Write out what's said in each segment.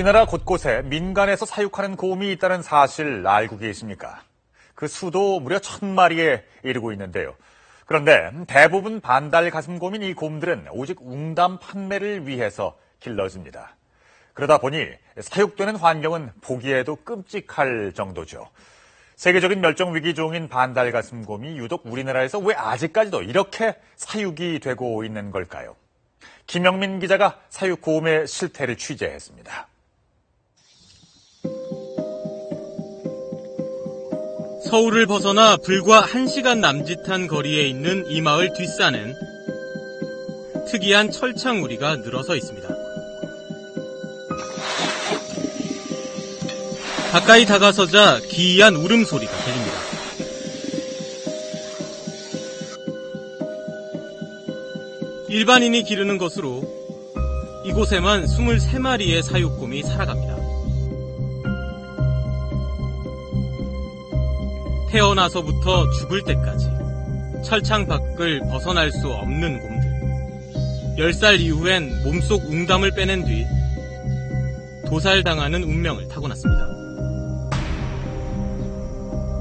우리나라 곳곳에 민간에서 사육하는 곰이 있다는 사실 알고 계십니까? 그 수도 무려 1000마리에 이르고 있는데요. 그런데 대부분 반달 가슴곰인 이 곰들은 오직 웅담 판매를 위해서 길러집니다. 그러다 보니 사육되는 환경은 보기에도 끔찍할 정도죠. 세계적인 멸종 위기종인 반달 가슴곰이 유독 우리나라에서 왜 아직까지도 이렇게 사육이 되고 있는 걸까요? 김영민 기자가 사육곰의 실태를 취재했습니다. 서울을 벗어나 불과 1시간 남짓한 거리에 있는 이 마을 뒷산엔 특이한 철창우리가 늘어서 있습니다. 가까이 다가서자 기이한 울음소리가 들립니다. 일반인이 기르는 것으로 이곳에만 23마리의 사육곰이 살아갑니다. 태어나서부터 죽을 때까지 철창 밖을 벗어날 수 없는 곰들. 10살 이후엔 몸속 웅담을 빼낸 뒤 도살당하는 운명을 타고났습니다.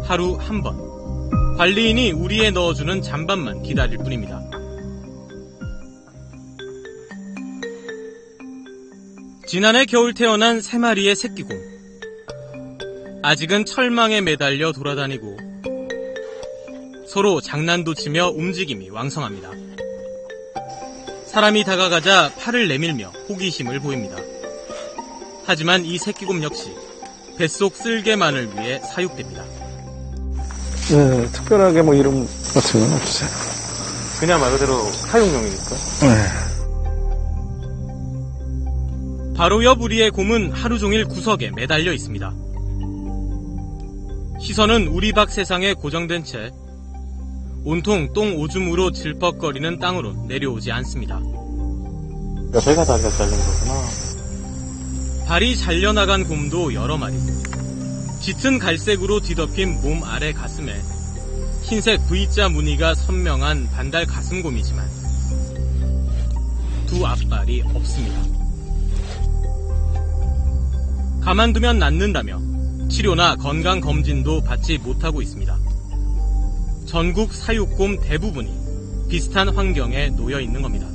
하루 한 번, 관리인이 우리에 넣어주는 잔밥만 기다릴 뿐입니다. 지난해 겨울 태어난 3마리의 새끼곰. 아직은 철망에 매달려 돌아다니고 서로 장난도 치며 움직임이 왕성합니다. 사람이 다가가자 팔을 내밀며 호기심을 보입니다. 하지만 이 새끼곰 역시 뱃속 쓸개만을 위해 사육됩니다. 네, 특별하게 뭐 이름 같은 건 없어요. 그냥 말 그대로 사육용이니까? 네. 바로 옆 우리의 곰은 하루 종일 구석에 매달려 있습니다. 시선은 우리 밖 세상에 고정된 채 온통 똥 오줌으로 질퍽거리는 땅으로 내려오지 않습니다. 배가 다리가 잘린 거구나. 발이 잘려나간 곰도 여러 마리. 짙은 갈색으로 뒤덮인 몸 아래 가슴에 흰색 V자 무늬가 선명한 반달 가슴곰이지만 두 앞발이 없습니다. 가만두면 낫는다며 치료나 건강검진도 받지 못하고 있습니다. 전국 사육곰 대부분이 비슷한 환경에 놓여 있는 겁니다.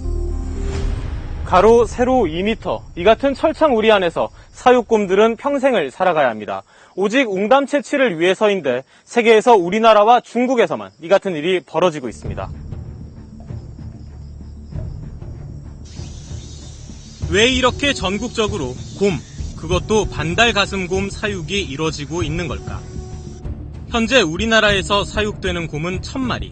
가로, 세로 2m. 이 같은 철창 우리 안에서 사육곰들은 평생을 살아가야 합니다. 오직 웅담 채취를 위해서인데 세계에서 우리나라와 중국에서만 이 같은 일이 벌어지고 있습니다. 왜 이렇게 전국적으로 곰, 그것도 반달 가슴곰 사육이 이뤄지고 있는 걸까? 현재 우리나라에서 사육되는 곰은 1000마리.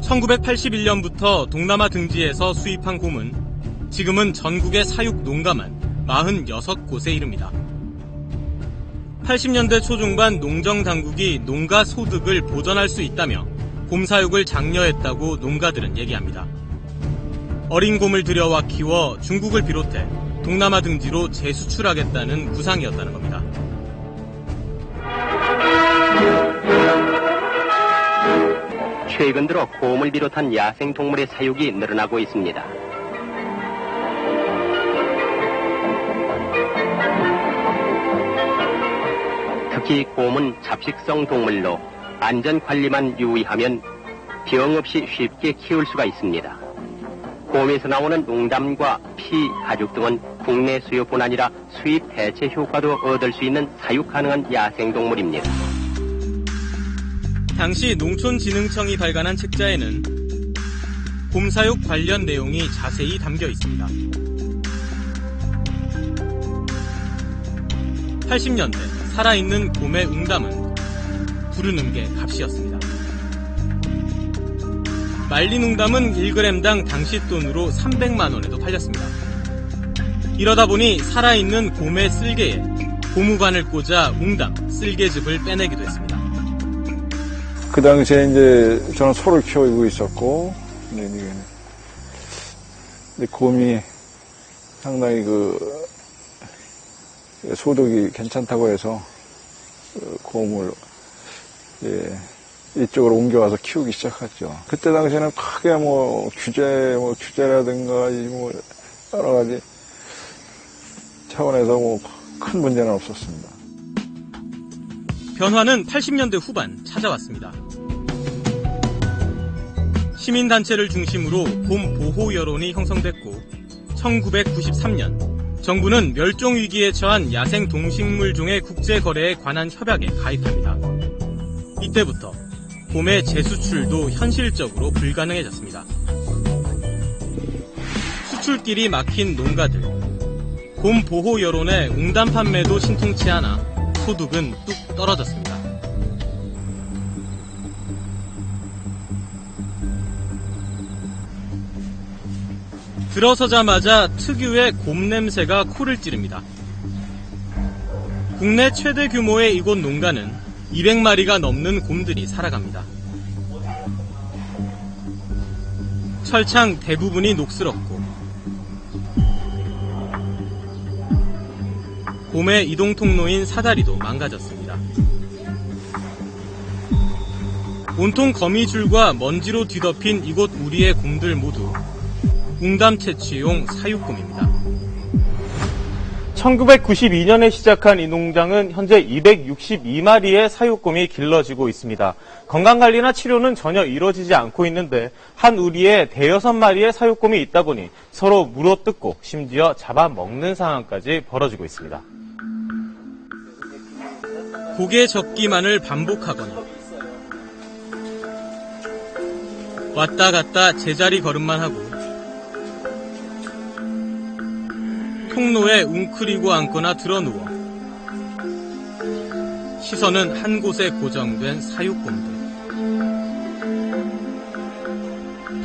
1981년부터 동남아 등지에서 수입한 곰은 지금은 전국의 사육 농가만 46곳에 이릅니다. 80년대 초중반 농정당국이 농가 소득을 보전할 수 있다며 곰 사육을 장려했다고 농가들은 얘기합니다. 어린 곰을 들여와 키워 중국을 비롯해 동남아 등지로 재수출하겠다는 구상이었다는 겁니다. 최근 들어 곰을 비롯한 야생동물의 사육이 늘어나고 있습니다. 특히 곰은 잡식성 동물로 안전관리만 유의하면 병 없이 쉽게 키울 수가 있습니다. 곰에서 나오는 웅담과 피, 가죽 등은 국내 수요뿐 아니라 수입 대체 효과도 얻을 수 있는 사육 가능한 야생동물입니다. 당시 농촌진흥청이 발간한 책자에는 곰 사육 관련 내용이 자세히 담겨 있습니다. 80년대 살아있는 곰의 웅담은 부르는 게 값이었습니다. 말린 웅담은 1g당 당시 돈으로 300만 원에도 팔렸습니다. 이러다 보니 살아있는 곰의 쓸개에 고무관을 꽂아 웅담, 쓸개즙을 빼내기도 했습니다. 그 당시에 이제 저는 소를 키우고 있었고, 근데 곰이 상당히 소득이 괜찮다고 해서 곰을 이쪽으로 옮겨와서 키우기 시작했죠. 그때 당시에는 크게 규제라든가 여러 가지 차원에서 뭐 큰 문제는 없었습니다. 변화는 80년대 후반 찾아왔습니다. 시민단체를 중심으로 곰 보호 여론이 형성됐고 1993년 정부는 멸종위기에 처한 야생 동식물종의 국제거래에 관한 협약에 가입합니다. 이때부터 곰의 재수출도 현실적으로 불가능해졌습니다. 수출길이 막힌 농가들, 곰 보호 여론에 웅담 판매도 신통치 않아 소득은 뚝 떨어졌습니다. 들어서자마자 특유의 곰 냄새가 코를 찌릅니다. 국내 최대 규모의 이곳 농가는 200마리가 넘는 곰들이 살아갑니다. 철창 대부분이 녹슬었고 곰의 이동 통로인 사다리도 망가졌습니다. 온통 거미줄과 먼지로 뒤덮인 이곳 우리의 곰들 모두 웅담 채취용 사육곰입니다. 1992년에 시작한 이 농장은 현재 262마리의 사육곰이 길러지고 있습니다. 건강관리나 치료는 전혀 이루어지지 않고 있는데 한 우리에 대여섯 마리의 사육곰이 있다 보니 서로 물어뜯고 심지어 잡아먹는 상황까지 벌어지고 있습니다. 고개 적기만을 반복하거나 왔다 갔다 제자리 걸음만 하고 통로에 웅크리고 앉거나 드러누워 시선은 한 곳에 고정된 사육곰들.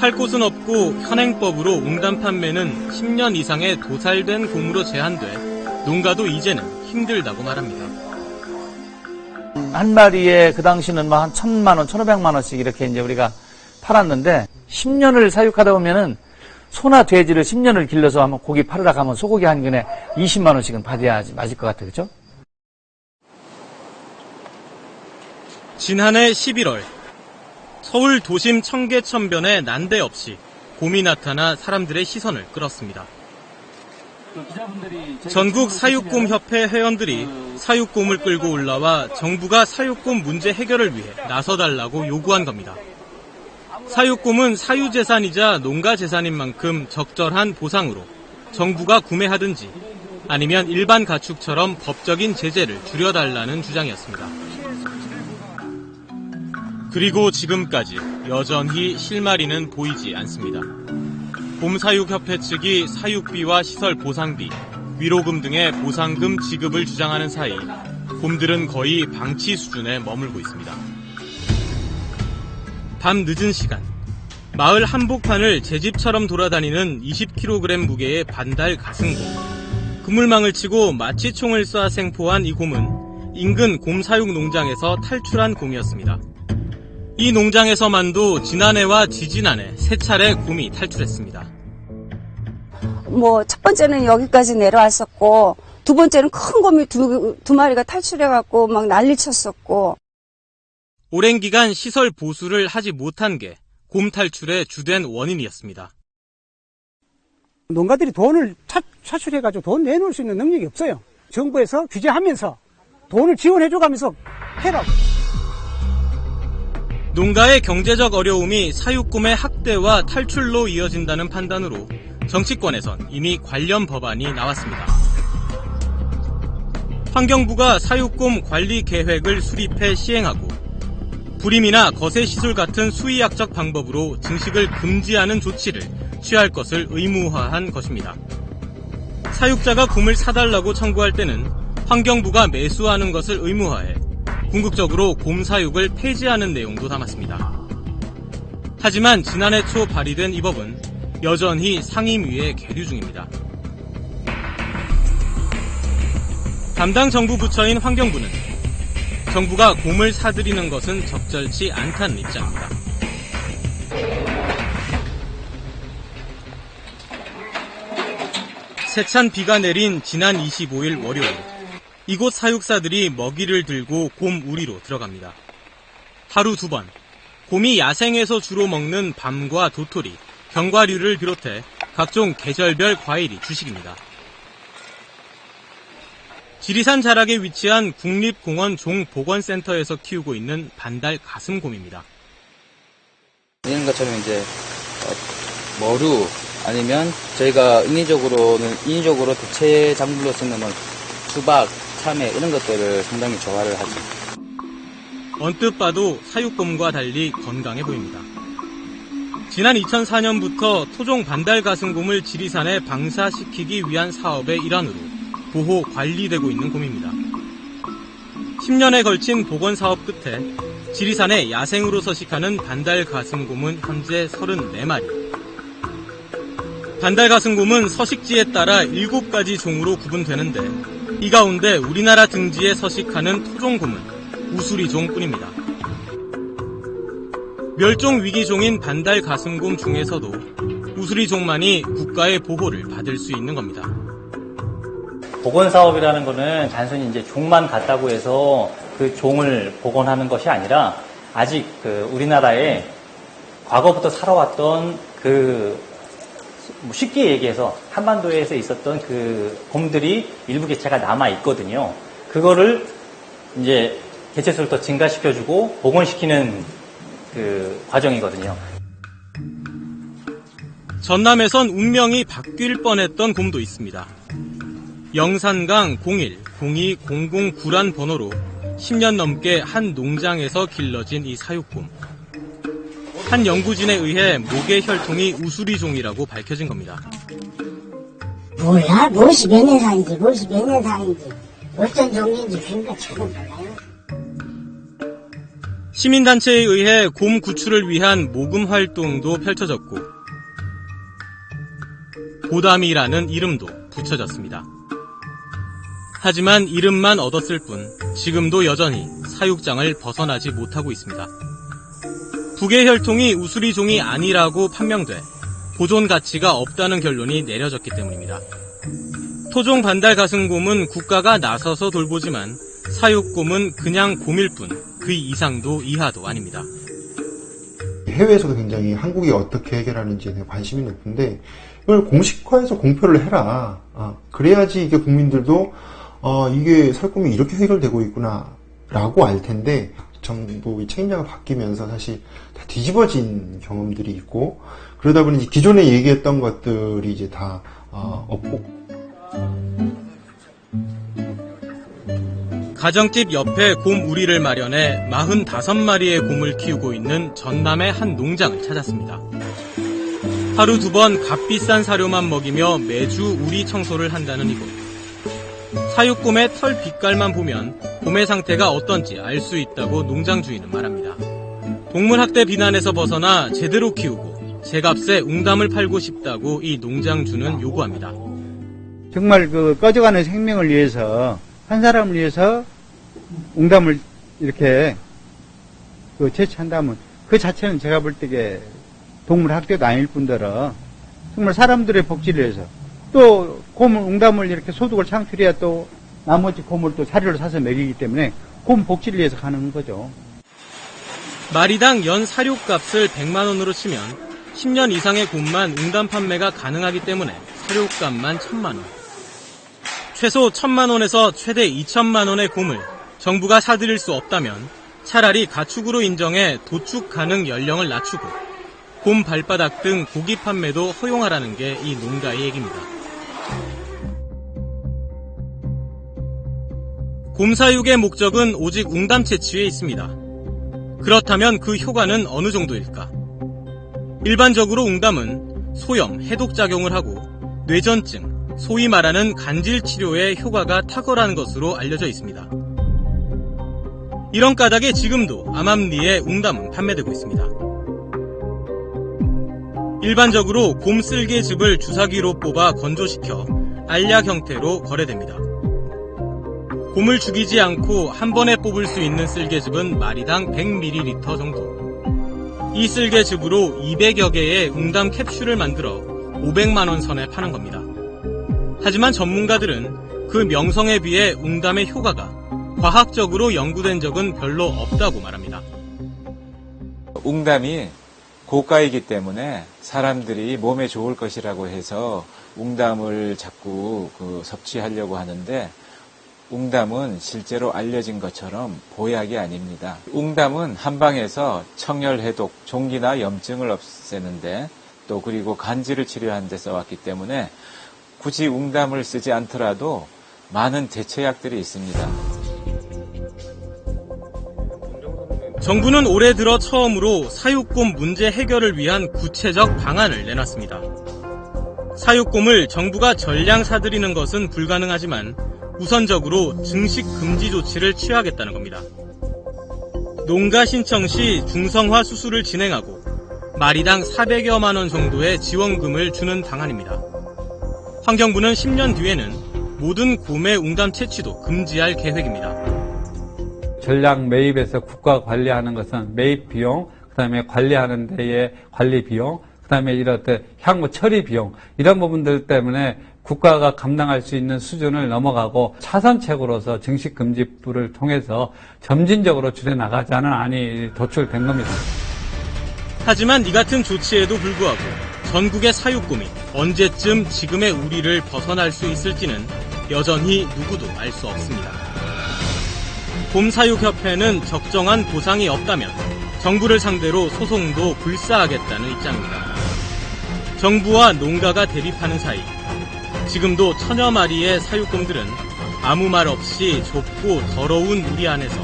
팔 곳은 없고 현행법으로 웅담 판매는 10년 이상의 도살된 곰으로 제한돼 농가도 이제는 힘들다고 말합니다. 한 마리에 그 당시는 뭐 한 1,000만 원, 1,500만 원씩 이렇게 이제 우리가 팔았는데 10년을 사육하다 보면은 소나 돼지를 10년을 길러서 한번 고기 팔으라 가면 소고기 한 근에 20만 원씩은 받아야지 맞을 것 같아요. 그렇죠? 지난해 11월 서울 도심 청계천변에 난데없이 곰이 나타나 사람들의 시선을 끌었습니다. 전국 사육곰협회 회원들이 사육곰을 끌고 올라와 정부가 사육곰 문제 해결을 위해 나서달라고 요구한 겁니다. 사육곰은 사유재산이자 농가재산인 만큼 적절한 보상으로 정부가 구매하든지 아니면 일반 가축처럼 법적인 제재를 줄여달라는 주장이었습니다. 그리고 지금까지 여전히 실마리는 보이지 않습니다. 곰사육협회 측이 사육비와 시설 보상비, 위로금 등의 보상금 지급을 주장하는 사이 곰들은 거의 방치 수준에 머물고 있습니다. 밤 늦은 시간, 마을 한복판을 제 집처럼 돌아다니는 20kg 무게의 반달 가승곰. 그물망을 치고 마취총을 쏴 생포한 이 곰은 인근 곰사육 농장에서 탈출한 곰이었습니다. 이 농장에서만도 지난해와 지지난해 3차례 곰이 탈출했습니다. 첫 번째는 여기까지 내려왔었고, 두 번째는 큰 곰이 두 마리가 탈출해갖고 막 난리 쳤었고. 오랜 기간 시설 보수를 하지 못한 게 곰 탈출의 주된 원인이었습니다. 농가들이 돈을 차출해가지고 돈 내놓을 수 있는 능력이 없어요. 정부에서 규제하면서 돈을 지원해줘가면서 해라고. 농가의 경제적 어려움이 사육곰의 학대와 탈출로 이어진다는 판단으로 정치권에선 이미 관련 법안이 나왔습니다. 환경부가 사육곰 관리 계획을 수립해 시행하고 불임이나 거세시술 같은 수의학적 방법으로 증식을 금지하는 조치를 취할 것을 의무화한 것입니다. 사육자가 곰을 사달라고 청구할 때는 환경부가 매수하는 것을 의무화해 궁극적으로 곰 사육을 폐지하는 내용도 담았습니다. 하지만 지난해 초 발의된 이 법은 여전히 상임위에 계류 중입니다. 담당 정부 부처인 환경부는 정부가 곰을 사들이는 것은 적절치 않다는 입장입니다. 세찬 비가 내린 지난 25일 월요일, 이곳 사육사들이 먹이를 들고 곰 우리로 들어갑니다. 하루 2번, 곰이 야생에서 주로 먹는 밤과 도토리, 견과류를 비롯해 각종 계절별 과일이 주식입니다. 지리산 자락에 위치한 국립공원 종보건센터에서 키우고 있는 반달 가슴곰입니다. 이런 것처럼 이제 머루 아니면 저희가 인위적으로 대체 작물로 쓰는 수박, 참외 이런 것들을 상당히 좋아를 하죠. 언뜻 봐도 사육곰과 달리 건강해 보입니다. 지난 2004년부터 토종 반달 가슴곰을 지리산에 방사시키기 위한 사업의 일환으로 보호, 관리되고 있는 곰입니다. 10년에 걸친 복원 사업 끝에 지리산에 야생으로 서식하는 반달 가슴곰은 현재 34마리. 반달 가슴곰은 서식지에 따라 7가지 종으로 구분되는데 이 가운데 우리나라 등지에 서식하는 토종곰은 우수리종뿐입니다. 멸종 위기종인 반달 가슴곰 중에서도 우수리종만이 국가의 보호를 받을 수 있는 겁니다. 복원 사업이라는 거는 단순히 이제 종만 같다고 해서 그 종을 복원하는 것이 아니라 아직 우리나라에 과거부터 살아왔던 쉽게 얘기해서 한반도에서 있었던 곰들이 일부 개체가 남아 있거든요. 그거를 이제 개체수를 더 증가시켜주고 복원시키는 과정이거든요. 전남에선 운명이 바뀔 뻔했던 곰도 있습니다. 영산강 01-02-009란 번호로 10년 넘게 한 농장에서 길러진 이 사육곰. 한 연구진에 의해 목의 혈통이 우수리종이라고 밝혀진 겁니다. 몰라, 무엇이 몇 년 산인지, 어떤 종인지 그런 거 잘 몰라요. 시민단체에 의해 곰 구출을 위한 모금 활동도 펼쳐졌고 고담이라는 이름도 붙여졌습니다. 하지만 이름만 얻었을 뿐 지금도 여전히 사육장을 벗어나지 못하고 있습니다. 북의 혈통이 우수리종이 아니라고 판명돼 보존 가치가 없다는 결론이 내려졌기 때문입니다. 토종 반달 가슴곰은 국가가 나서서 돌보지만 사육곰은 그냥 곰일 뿐 그 이상도 이하도 아닙니다. 해외에서도 굉장히 한국이 어떻게 해결하는지에 대해 관심이 높은데 이걸 공식화해서 공표를 해라. 그래야지 이게 국민들도 이게 사육곰이 이렇게 해결되고 있구나라고 알 텐데 정부 책임자가 바뀌면서 사실 다 뒤집어진 경험들이 있고 그러다 보니 기존에 얘기했던 것들이 이제 다 없고. 가정집 옆에 곰 우리를 마련해 45마리의 곰을 키우고 있는 전남의 한 농장을 찾았습니다. 하루 2번 값비싼 사료만 먹이며 매주 우리 청소를 한다는 이곳. 사육곰의 털 빛깔만 보면 곰의 상태가 어떤지 알 수 있다고 농장 주인은 말합니다. 동물학대 비난에서 벗어나 제대로 키우고 제값에 웅담을 팔고 싶다고 이 농장주는 요구합니다. 정말 꺼져가는 생명을 위해서, 한 사람을 위해서 웅담을 이렇게 제치한다면 그 자체는 제가 볼 때게 동물학대도 아닐 뿐더러 정말 사람들의 복지를 위해서 또 웅담을 이렇게 소득을 창출해야 또 나머지 곰을 또 사료를 사서 먹이기 때문에 곰 복지를 위해서 가는 거죠. 마리당 연 사료값을 100만 원으로 치면 10년 이상의 곰만 웅담 판매가 가능하기 때문에 사료값만 1,000만 원. 최소 1,000만 원에서 최대 2,000만 원의 곰을 정부가 사들일 수 없다면 차라리 가축으로 인정해 도축 가능 연령을 낮추고 곰 발바닥 등 고기 판매도 허용하라는 게 이 농가의 얘기입니다. 곰 사육의 목적은 오직 웅담 채취에 있습니다. 그렇다면 그 효과는 어느 정도일까? 일반적으로 웅담은 소염, 해독작용을 하고 뇌전증, 소위 말하는 간질 치료에 효과가 탁월한 것으로 알려져 있습니다. 이런 까닭에 지금도 암암리에 웅담은 판매되고 있습니다. 일반적으로 곰 쓸개즙을 주사기로 뽑아 건조시켜 알약 형태로 거래됩니다. 곰을 죽이지 않고 한 번에 뽑을 수 있는 쓸개즙은 마리당 100ml 정도. 이 쓸개즙으로 200여 개의 웅담 캡슐을 만들어 500만 원 선에 파는 겁니다. 하지만 전문가들은 그 명성에 비해 웅담의 효과가 과학적으로 연구된 적은 별로 없다고 말합니다. 웅담이 고가이기 때문에 사람들이 몸에 좋을 것이라고 해서 웅담을 자꾸 섭취하려고 하는데 웅담은 실제로 알려진 것처럼 보약이 아닙니다. 웅담은 한방에서 청열, 해독, 종기나 염증을 없애는데 또 그리고 간질을 치료하는 데 써왔기 때문에 굳이 웅담을 쓰지 않더라도 많은 대체약들이 있습니다. 정부는 올해 들어 처음으로 사육곰 문제 해결을 위한 구체적 방안을 내놨습니다. 사육곰을 정부가 전량 사들이는 것은 불가능하지만 우선적으로 증식 금지 조치를 취하겠다는 겁니다. 농가 신청 시 중성화 수술을 진행하고 마리당 400여만 원 정도의 지원금을 주는 방안입니다. 환경부는 10년 뒤에는 모든 곰의 웅담 채취도 금지할 계획입니다. 전량 매입에서 국가가 관리하는 것은 매입 비용, 그다음에 관리하는 데의 관리 비용, 그다음에 이런 향후 처리 비용 이런 부분들 때문에 국가가 감당할 수 있는 수준을 넘어가고 차선책으로서 증식금지법을 통해서 점진적으로 줄여나가자는 안이 도출된 겁니다. 하지만 이 같은 조치에도 불구하고 전국의 사육곰이 언제쯤 지금의 우리를 벗어날 수 있을지는 여전히 누구도 알 수 없습니다. 곰사육협회는 적정한 보상이 없다면 정부를 상대로 소송도 불사하겠다는 입장입니다. 정부와 농가가 대립하는 사이 지금도 천여 마리의 사육곰들은 아무 말 없이 좁고 더러운 우리 안에서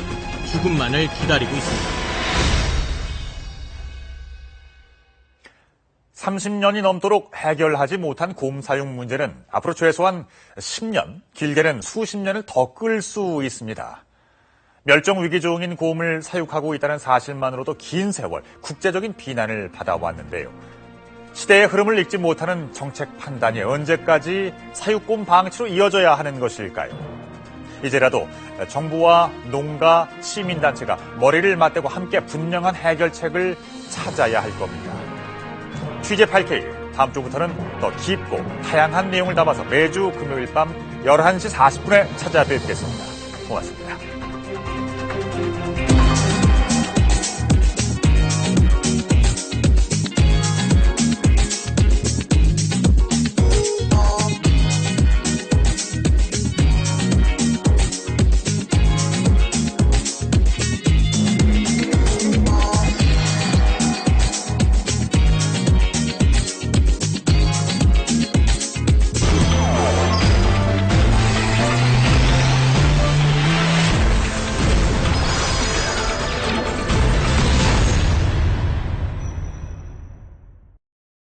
죽음만을 기다리고 있습니다. 30년이 넘도록 해결하지 못한 곰 사육 문제는 앞으로 최소한 10년, 길게는 수십 년을 더 끌 수 있습니다. 멸종 위기 중인 곰을 사육하고 있다는 사실만으로도 긴 세월 국제적인 비난을 받아왔는데요. 시대의 흐름을 읽지 못하는 정책 판단이 언제까지 사육곰 방치로 이어져야 하는 것일까요? 이제라도 정부와 농가, 시민단체가 머리를 맞대고 함께 분명한 해결책을 찾아야 할 겁니다. 취재 8K, 다음 주부터는 더 깊고 다양한 내용을 담아서 매주 금요일 밤 11시 40분에 찾아뵙겠습니다. 고맙습니다.